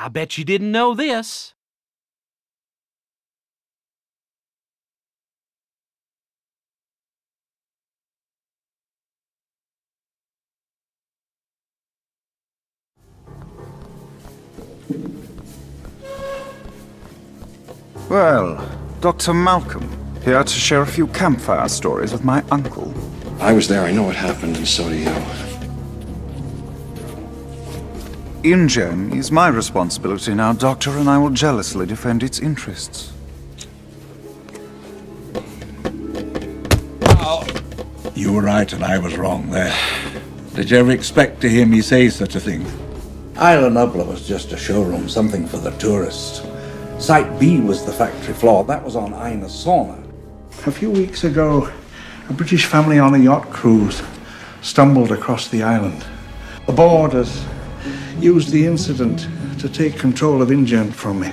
I bet you didn't know this. Well, Dr. Malcolm, here to share a few campfire stories with my uncle. I was there, I know what happened, and so do you. InGen is my responsibility now, Doctor, and I will jealously defend its interests. You were right and I was wrong there. Did you ever expect to hear me say such a thing? Isla Nubla was just a showroom, something for the tourists. Site B was the factory floor. That was on Ina Sauna. A few weeks ago, a British family on a yacht cruise stumbled across the island. The boarders used the incident to take control of InGen from me.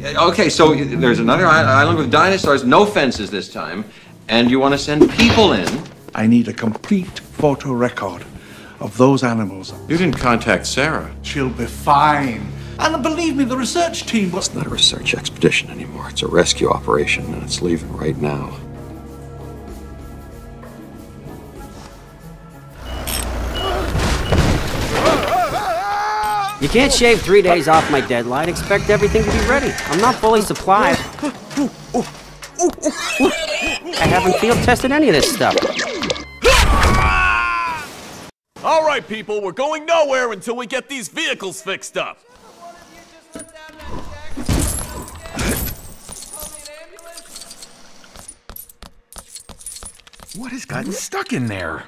Okay, so there's another island with dinosaurs, no fences this time, and you want to send people in? I need a complete photo record of those animals. You didn't contact Sarah. She'll be fine. And believe me, the research team was... It's not a research expedition anymore. It's a rescue operation, and it's leaving right now. You can't shave 3 days off my deadline, expect everything to be ready. I'm not fully supplied. I haven't field tested any of this stuff. All right, people, we're going nowhere until we get these vehicles fixed up. What has gotten stuck in there?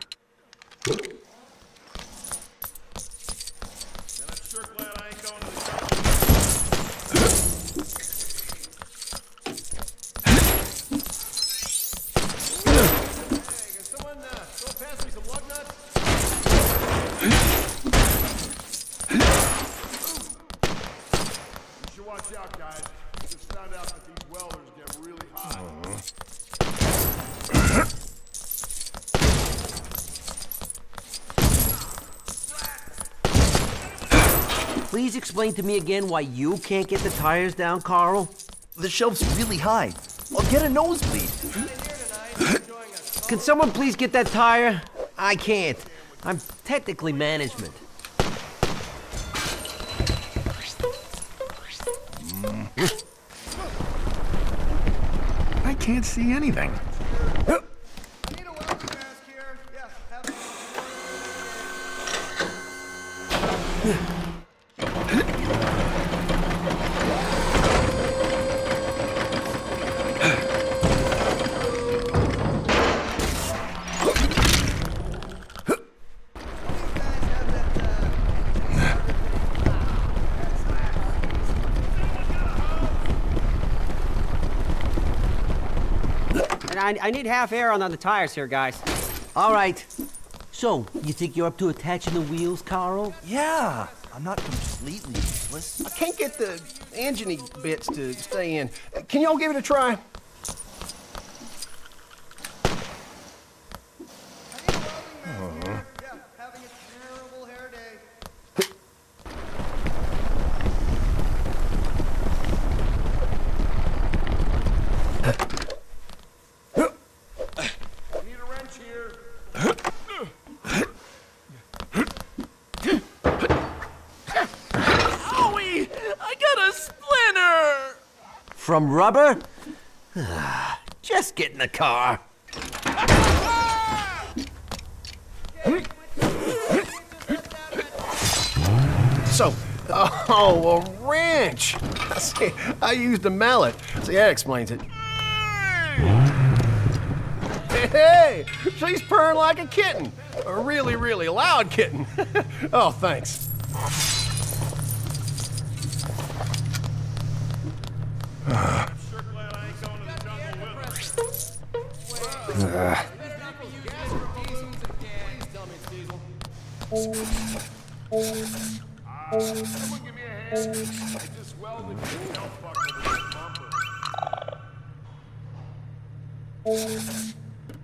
Watch out, guys. Just found out that these welders get really hot. Please explain to me again why you can't get the tires down, Carl. The shelf's really high. I'll get a nosebleed. Can someone please get that tire? I can't. I'm technically management. I can't see anything. I need half air on the tires here, guys. All right. So, you think you're up to attaching the wheels, Carl? Yeah, I'm not completely useless. I can't get the engine bits to stay in. Can y'all give it a try? From rubber? Just get in the car. So, oh, a wrench. See, I used a mallet. See, that explains it. Hey, she's purring like a kitten. A really, really loud kitten. Oh, thanks.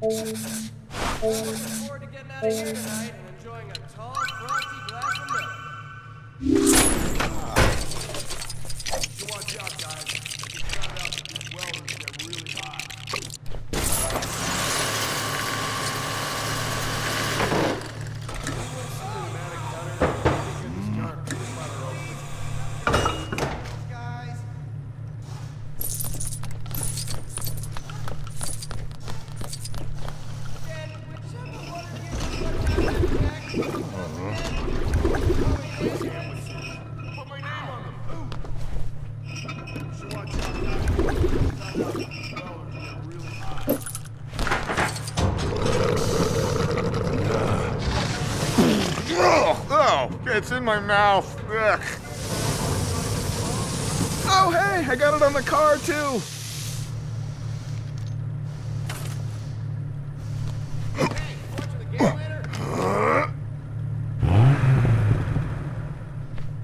Looking forward to getting out of here tonight and enjoying a tall, frosty glass of milk. It's in my mouth. Ugh. Oh, hey, I got it on the car, too.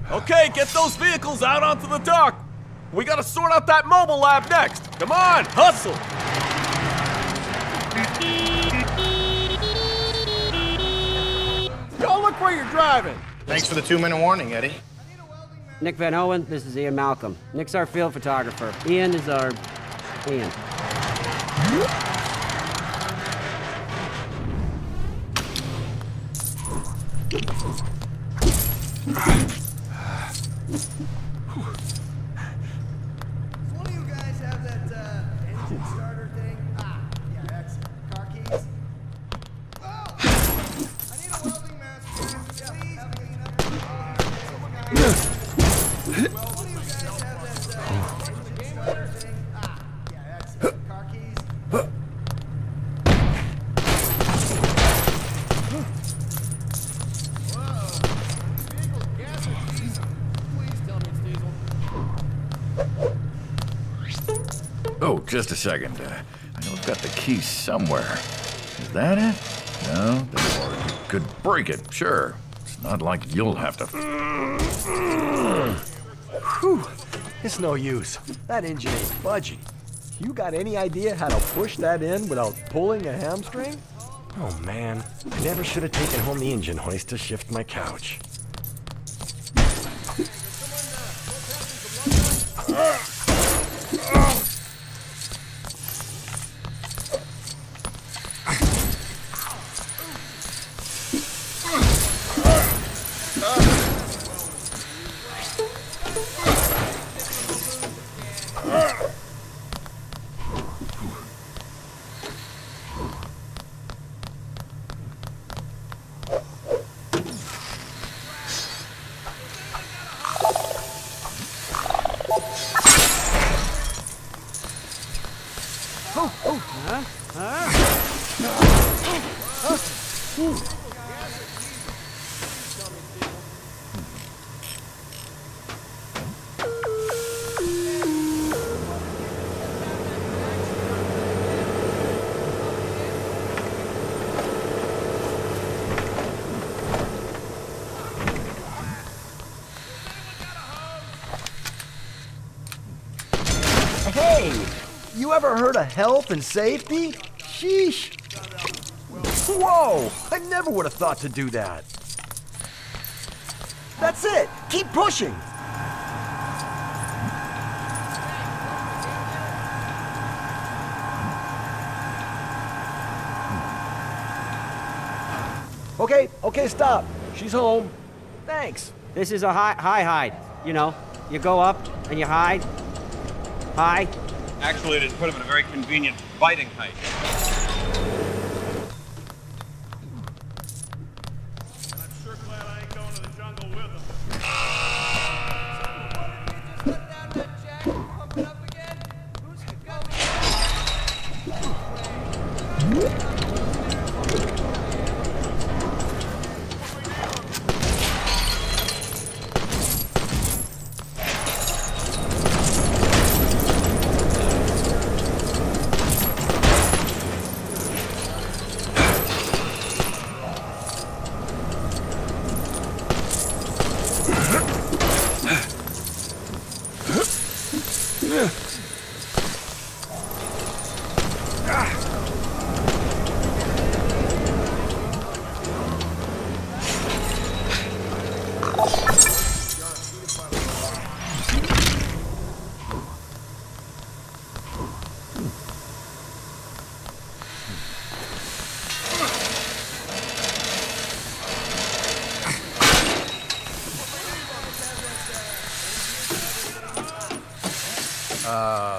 Okay, get those vehicles out onto the dock. We gotta sort out that mobile lab next. Come on, hustle. Go look where you're driving. Thanks for the 2-minute warning, Eddie. Nick Van Owen, this is Ian Malcolm. Nick's our field photographer. Ian is our... Ian. One of you guys have that engine starter thing? Ah, yeah, that's car keys. Oh! I need a welding master. Please clean up the one of you guys have that engine starter thing? Ah, yeah, that's car keys. Oh, just a second. I know I've got the key somewhere. Is that it? No, or you could break it, sure. It's not like you'll have to... Whew. It's no use. That engine ain't budging. You got any idea how to push that in without pulling a hamstring? Oh man, I never should have taken home the engine hoist to shift my couch. Hey, you ever heard of health and safety? Sheesh. Whoa, I never would have thought to do that. That's it, keep pushing. Okay, stop. She's home. Thanks. This is a hide. You know, you go up and you hide. Hide. Actually, it has put him in a very convenient biting height. And I'm sure glad I ain't going to the jungle with him. Just let down that jack and pump it up again. Who's going?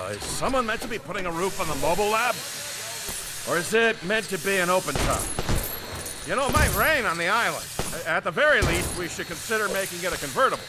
Is someone meant to be putting a roof on the mobile lab? Or is it meant to be an open top? You know, it might rain on the island. At the very least, we should consider making it a convertible.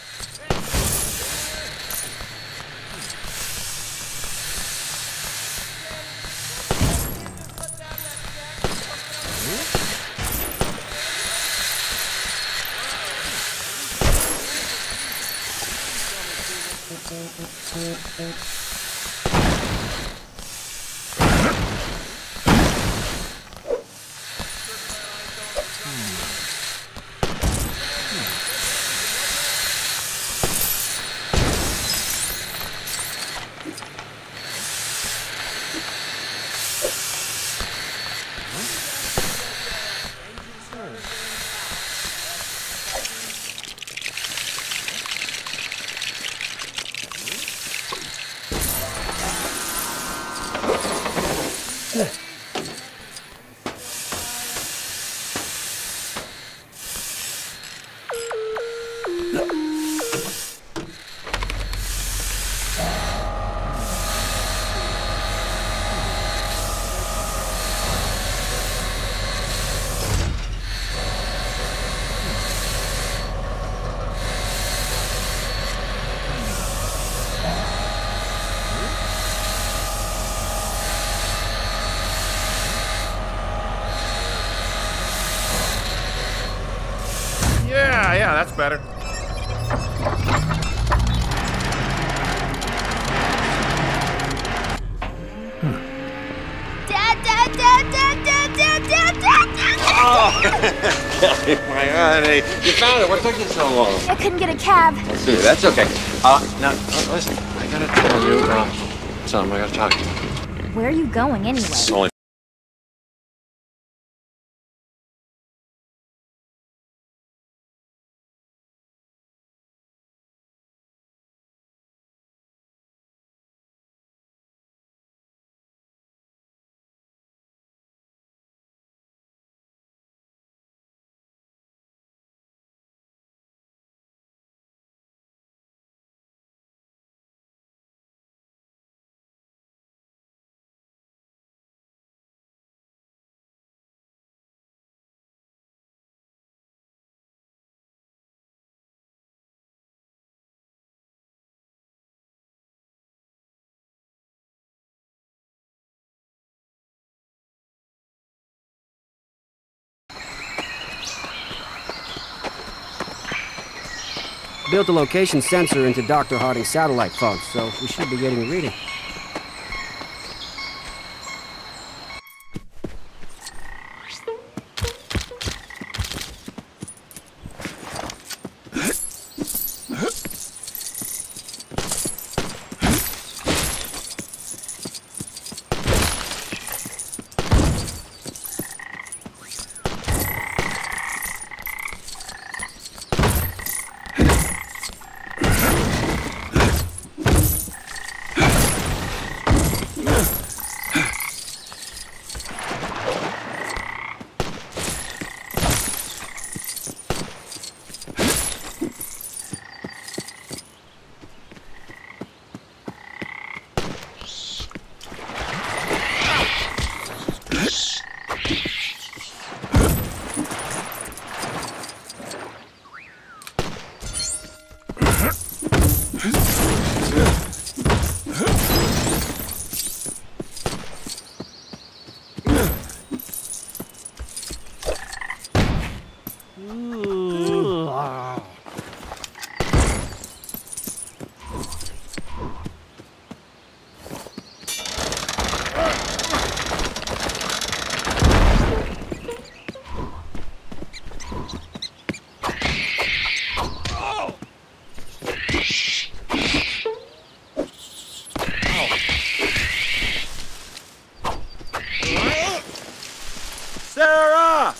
Yeah, that's better. Kelly, my honey. You found it. What took you so long? I couldn't get a cab. That's okay. Now, listen, I gotta tell you something. I gotta talk to you. Where are you going anyway? It's only Built a location sensor into Dr. Harding's satellite phone, so we should be getting a reading. Sarah!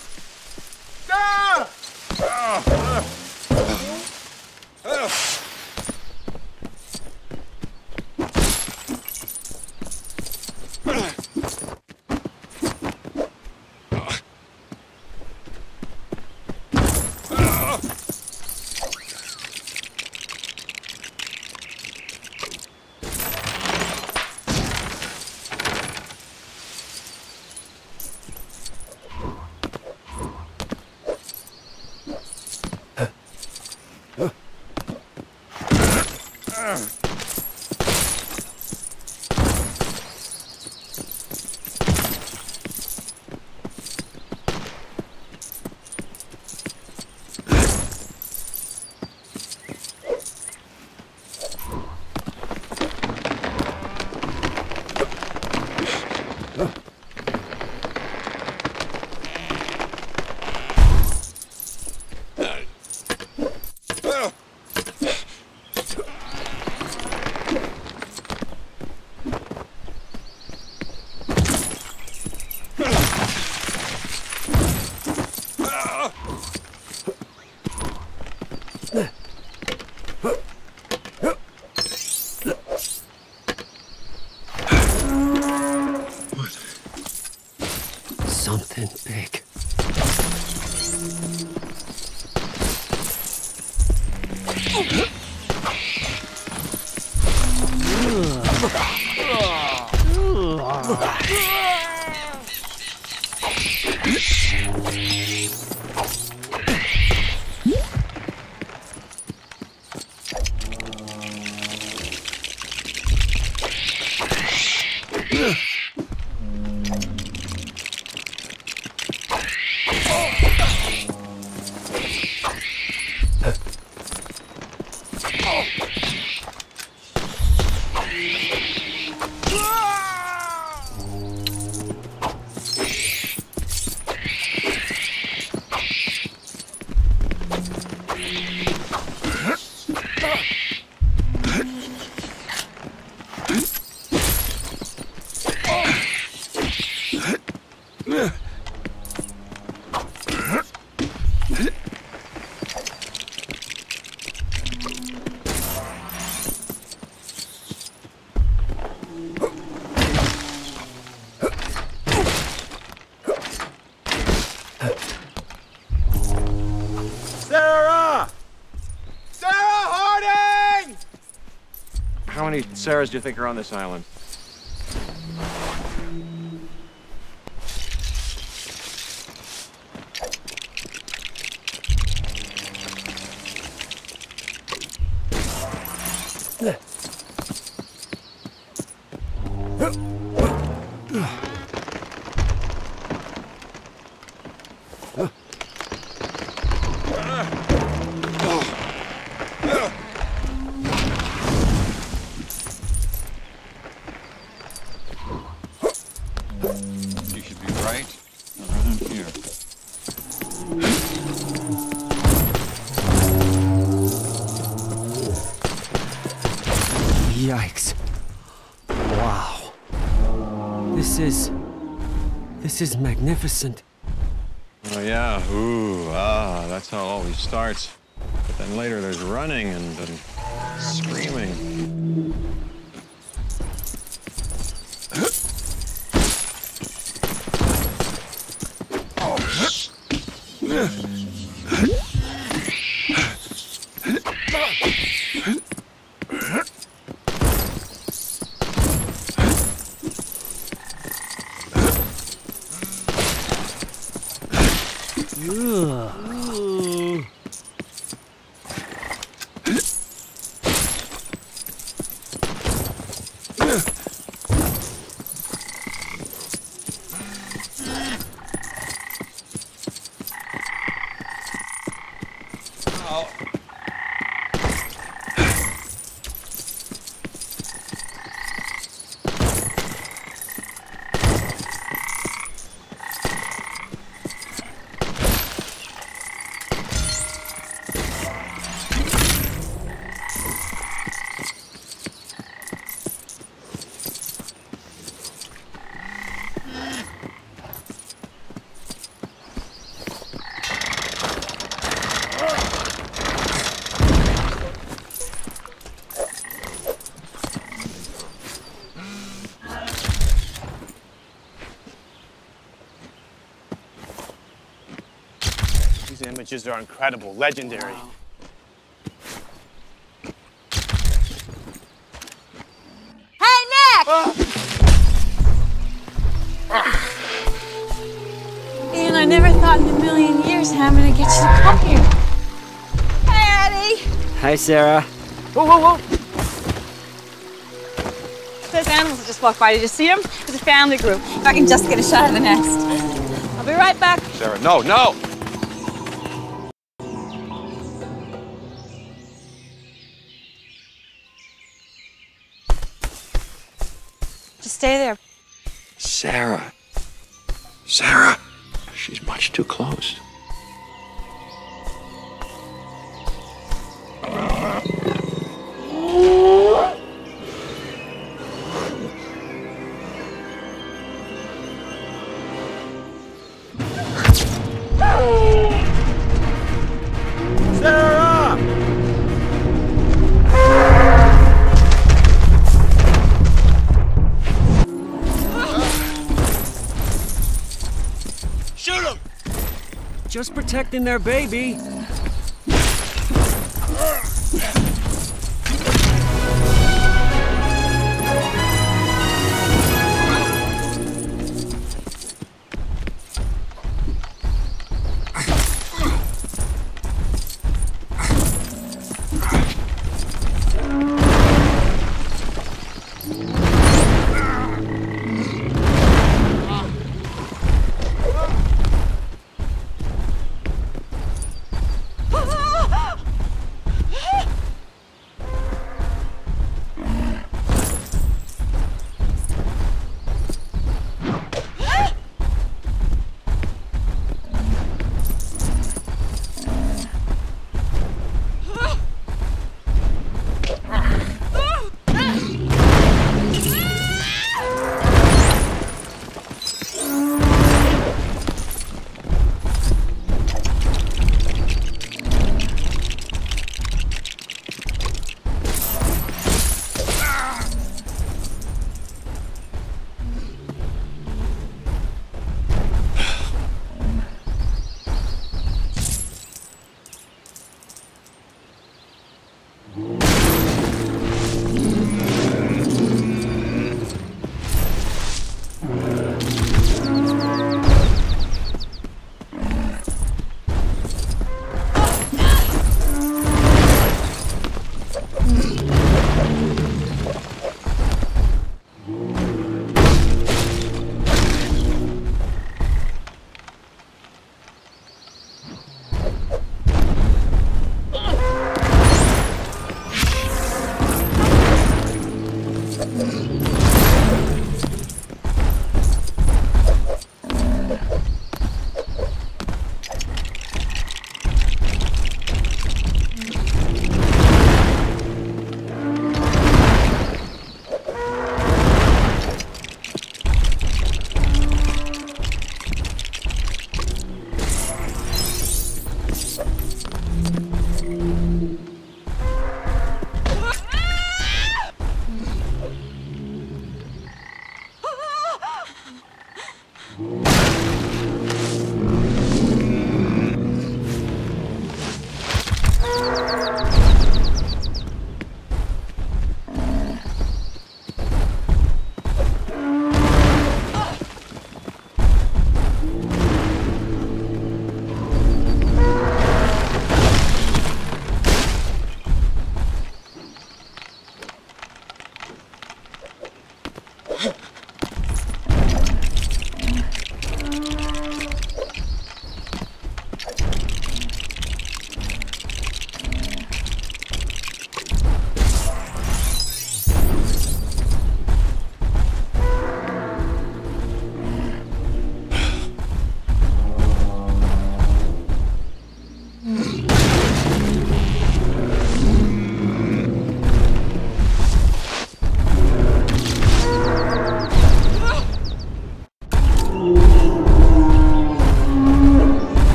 Something big. Sarah! Sarah Harding! How many Sarahs do you think are on this island? You should be right around here. Yikes. Wow. This is magnificent. Oh yeah, ooh, that's how it always starts. But then later there's running and screaming. These images are incredible, legendary. Hey, Nick! Ian, I never thought in a million years how I'm gonna get you to come here. Hey, Eddie! Hi, Sarah. Whoa, whoa, whoa! Those animals that just walked by, did you see them? It's a family group. If I can just get a shot of the nest. I'll be right back. Sarah, no, no! Just stay there. Sarah. Sarah. She's much too close. Sarah! Shoot him! Just protecting their baby.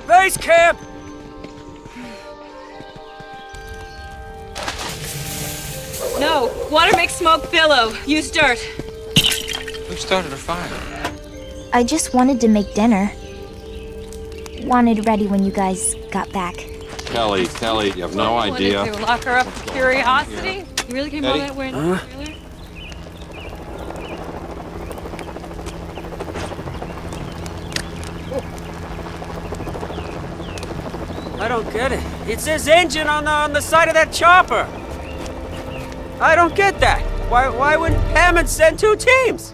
Base camp! No, water makes smoke billow. Use dirt. Who started a fire? I just wanted to make dinner. Wanted ready when you guys got back. Kelly, you have no idea. What did they lock her up for curiosity? You really came all that way? Really? I don't get it. It says engine on the side of that chopper. I don't get that. Why wouldn't Hammond send 2 teams?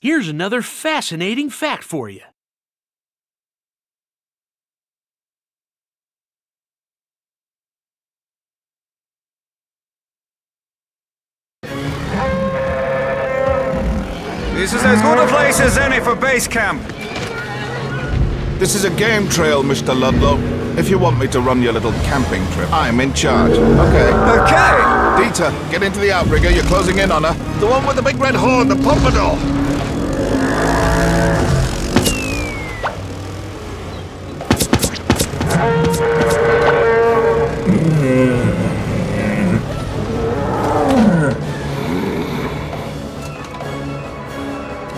Here's another fascinating fact for you. This is as good a place as any for base camp. This is a game trail, Mr. Ludlow. If you want me to run your little camping trip, I'm in charge. Okay. Okay! Dieter, get into the outrigger. You're closing in on her. The one with the big red horn, the pompadour.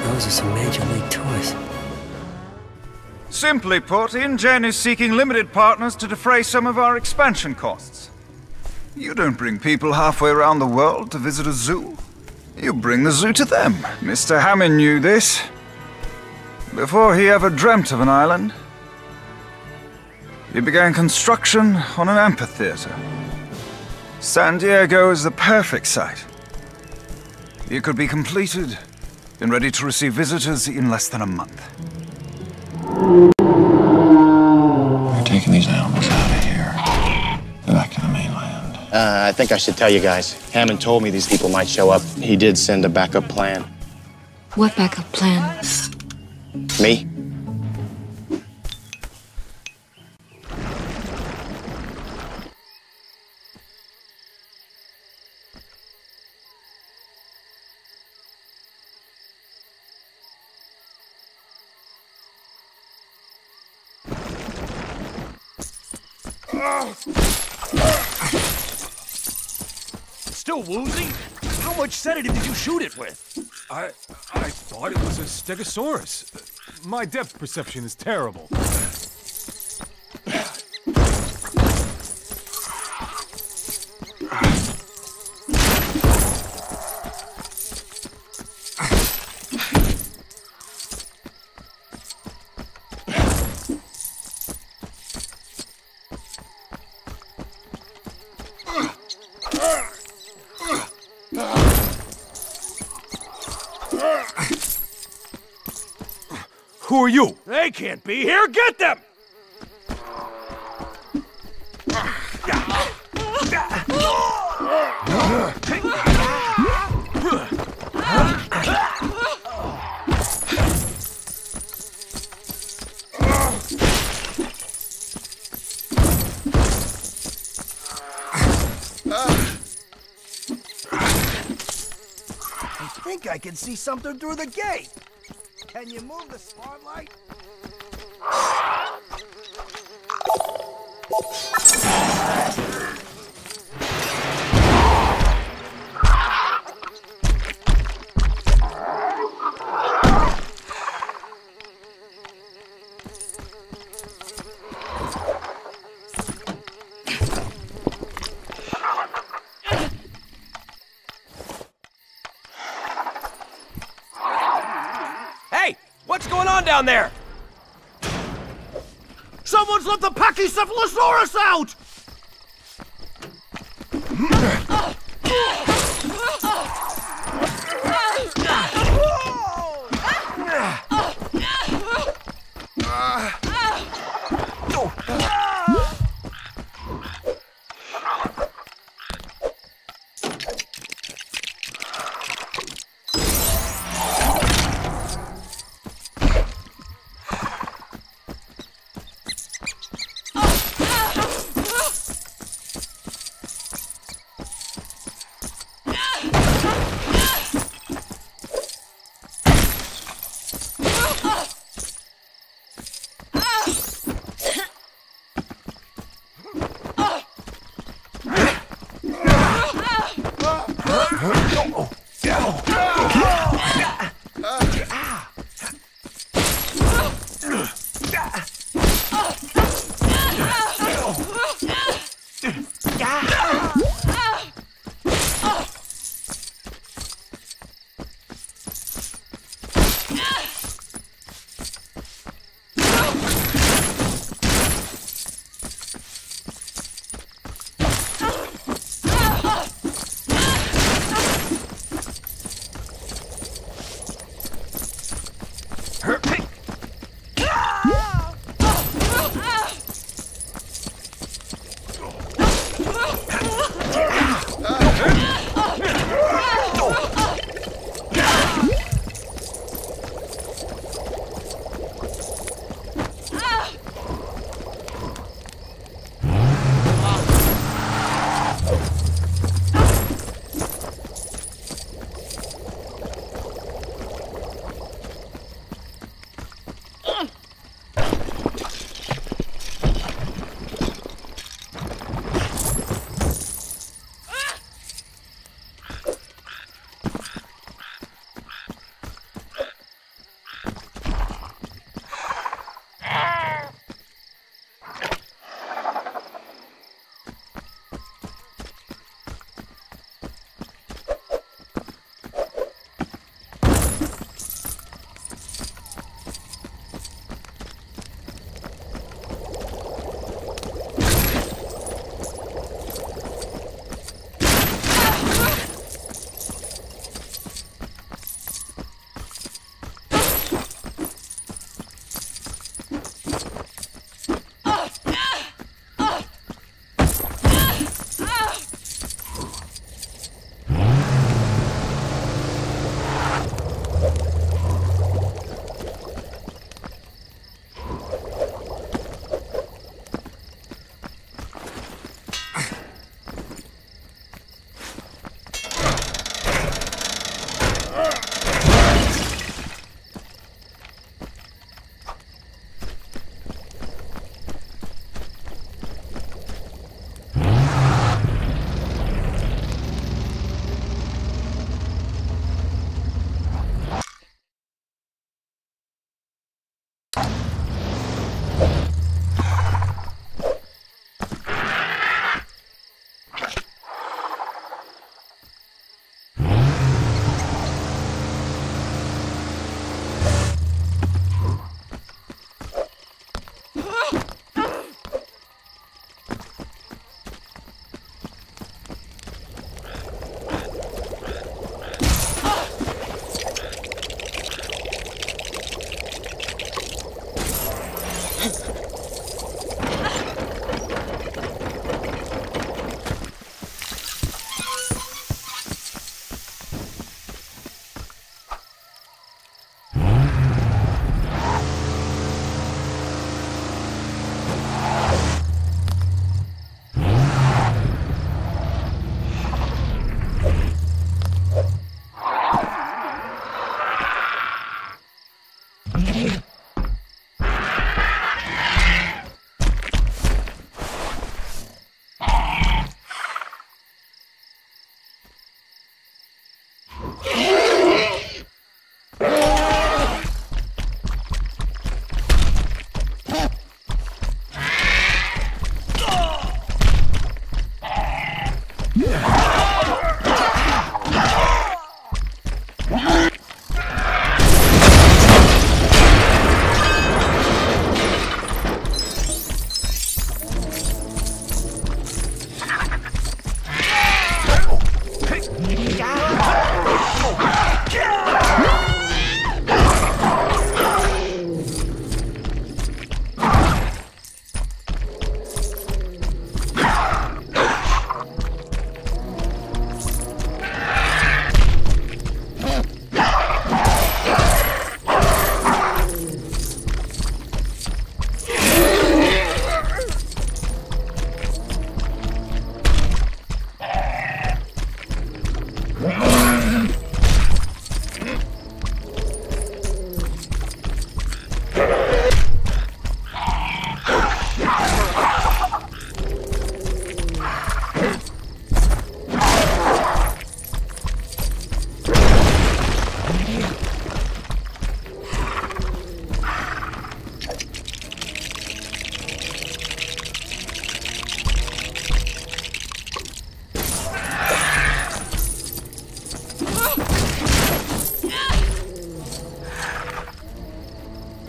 Those are some Major League toys. Simply put, InGen is seeking limited partners to defray some of our expansion costs. You don't bring people halfway around the world to visit a zoo. You bring the zoo to them. Mr. Hammond knew this before he ever dreamt of an island. He began construction on an amphitheater. San Diego is the perfect site. It could be completed and ready to receive visitors in less than a month. We're taking these animals out of here. Back to the mainland. I think I should tell you guys. Hammond told me these people might show up. He did send a backup plan. What backup plan? Me? Still woozy? How much sedative did you shoot it with? I thought it was a stegosaurus. My depth perception is terrible. Who are you? They can't be here. Get them! I think I can see something through the gate. Can you move the spotlight? What's going on down there? Someone's let the Pachycephalosaurus out!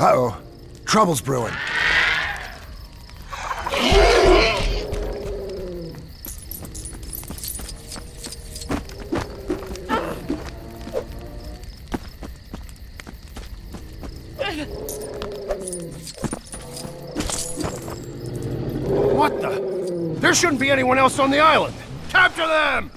Uh-oh. Trouble's brewing. What the? There shouldn't be anyone else on the island. Capture them!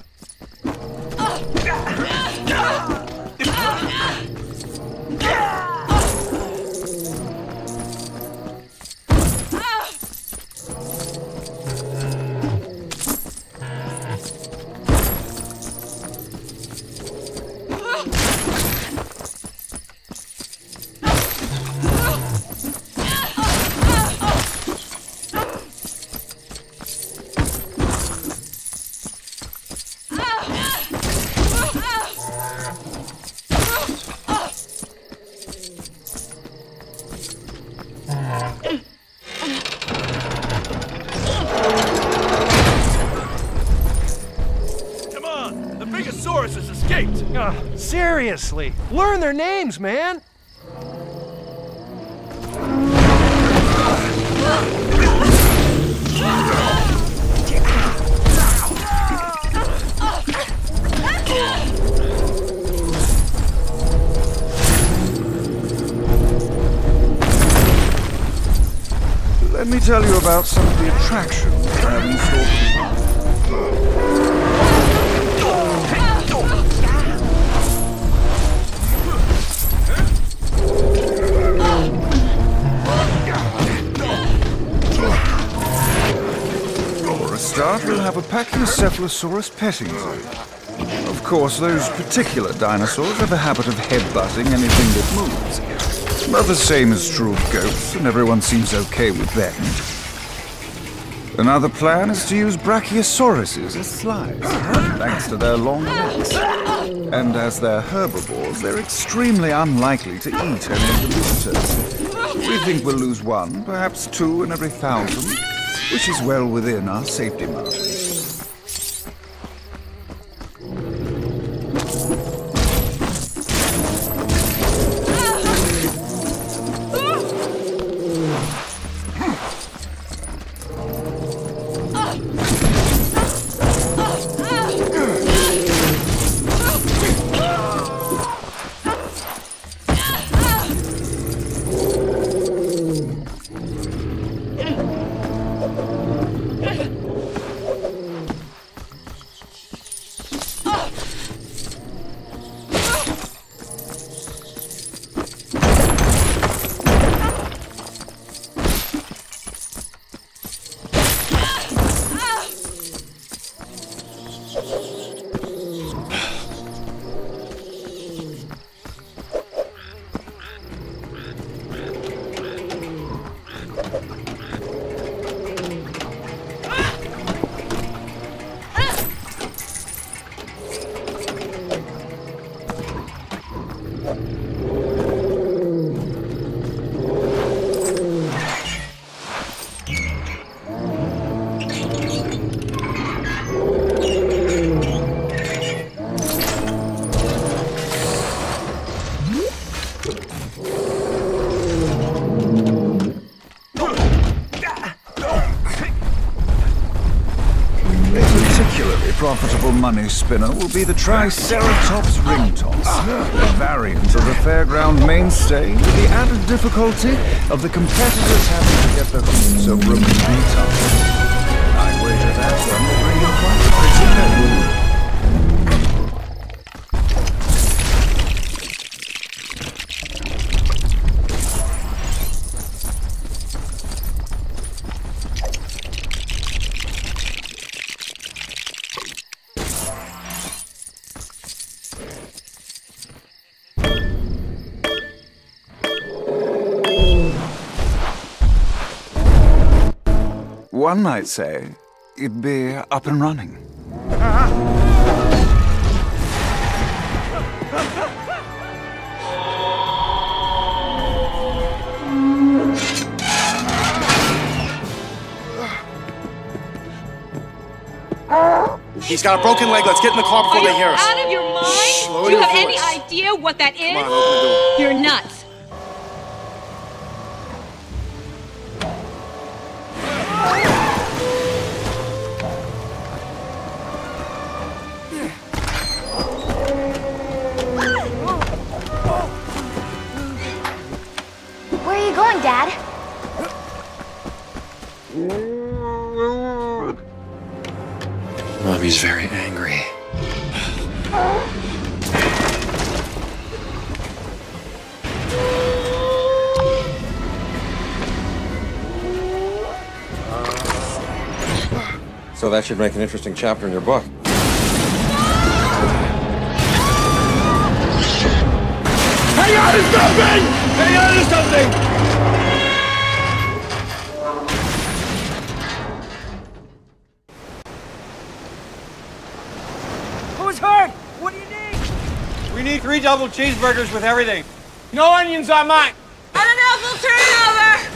Seriously, learn their names, man! Let me tell you about some of the attractions I have in store for you. We'll have a Pachycephalosaurus petting zoo. Of course, those particular dinosaurs have a habit of headbutting anything that moves. But the same is true of goats, and everyone seems okay with them. Another plan is to use Brachiosauruses as slides, thanks to their long necks. And as they're herbivores, they're extremely unlikely to eat any of the visitors. We think we'll lose one, perhaps two in every 1,000. Which is well within our safety margin. Profitable money spinner will be the Triceratops ring toss, a variant of the fairground mainstay with the added difficulty of the competitors having to get the hoops of remaining tough. I'd wager that one will bring in quite a pretty penny. One might say it'd be up and running. He's got a broken leg. Let's get in the car before they hear us. Out of your mind? Shh, Do you have any idea what that is? Come on, open the door. You're nuts. he's very angry. So that should make an interesting chapter in your book. Hang on to something! Hang on to something! Who's hurt? What do you need? We need 3 double cheeseburgers with everything. No onions on mine! I don't know if we'll turn it over!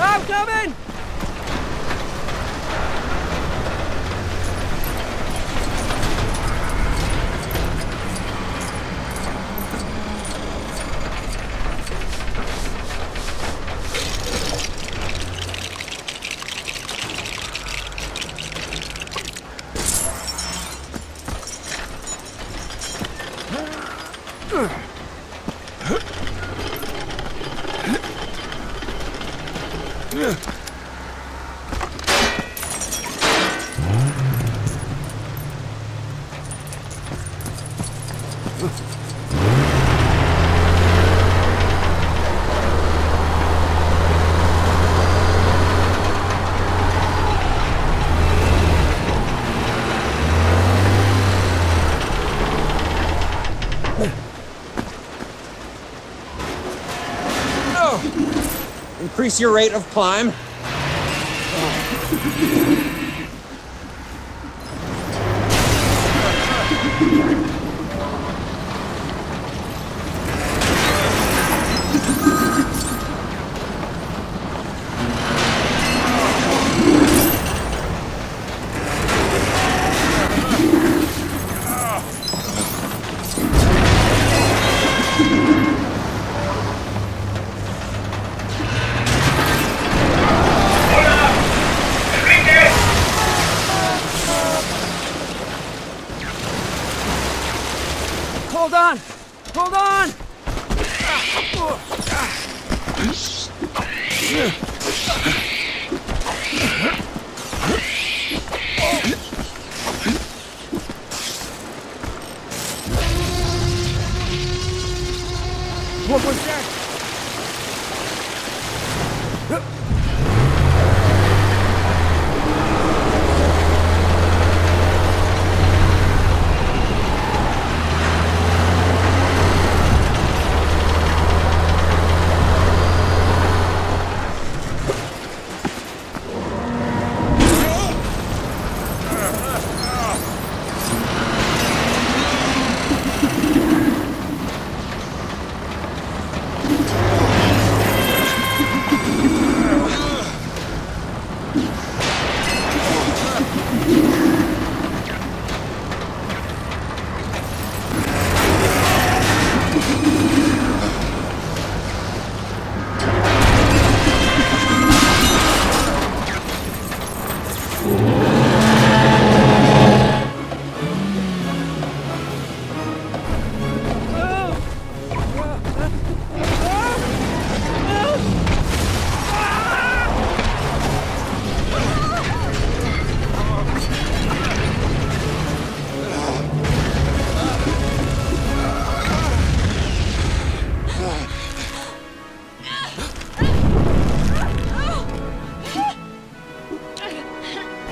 I'm coming! Increase your rate of climb.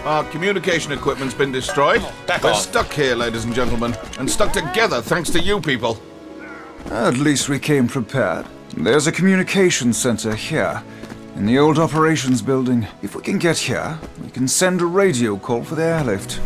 Our communication equipment's been destroyed. We're stuck here, ladies and gentlemen, and stuck together thanks to you people. At least we came prepared. There's a communications center here, in the old operations building. If we can get here, we can send a radio call for the airlift.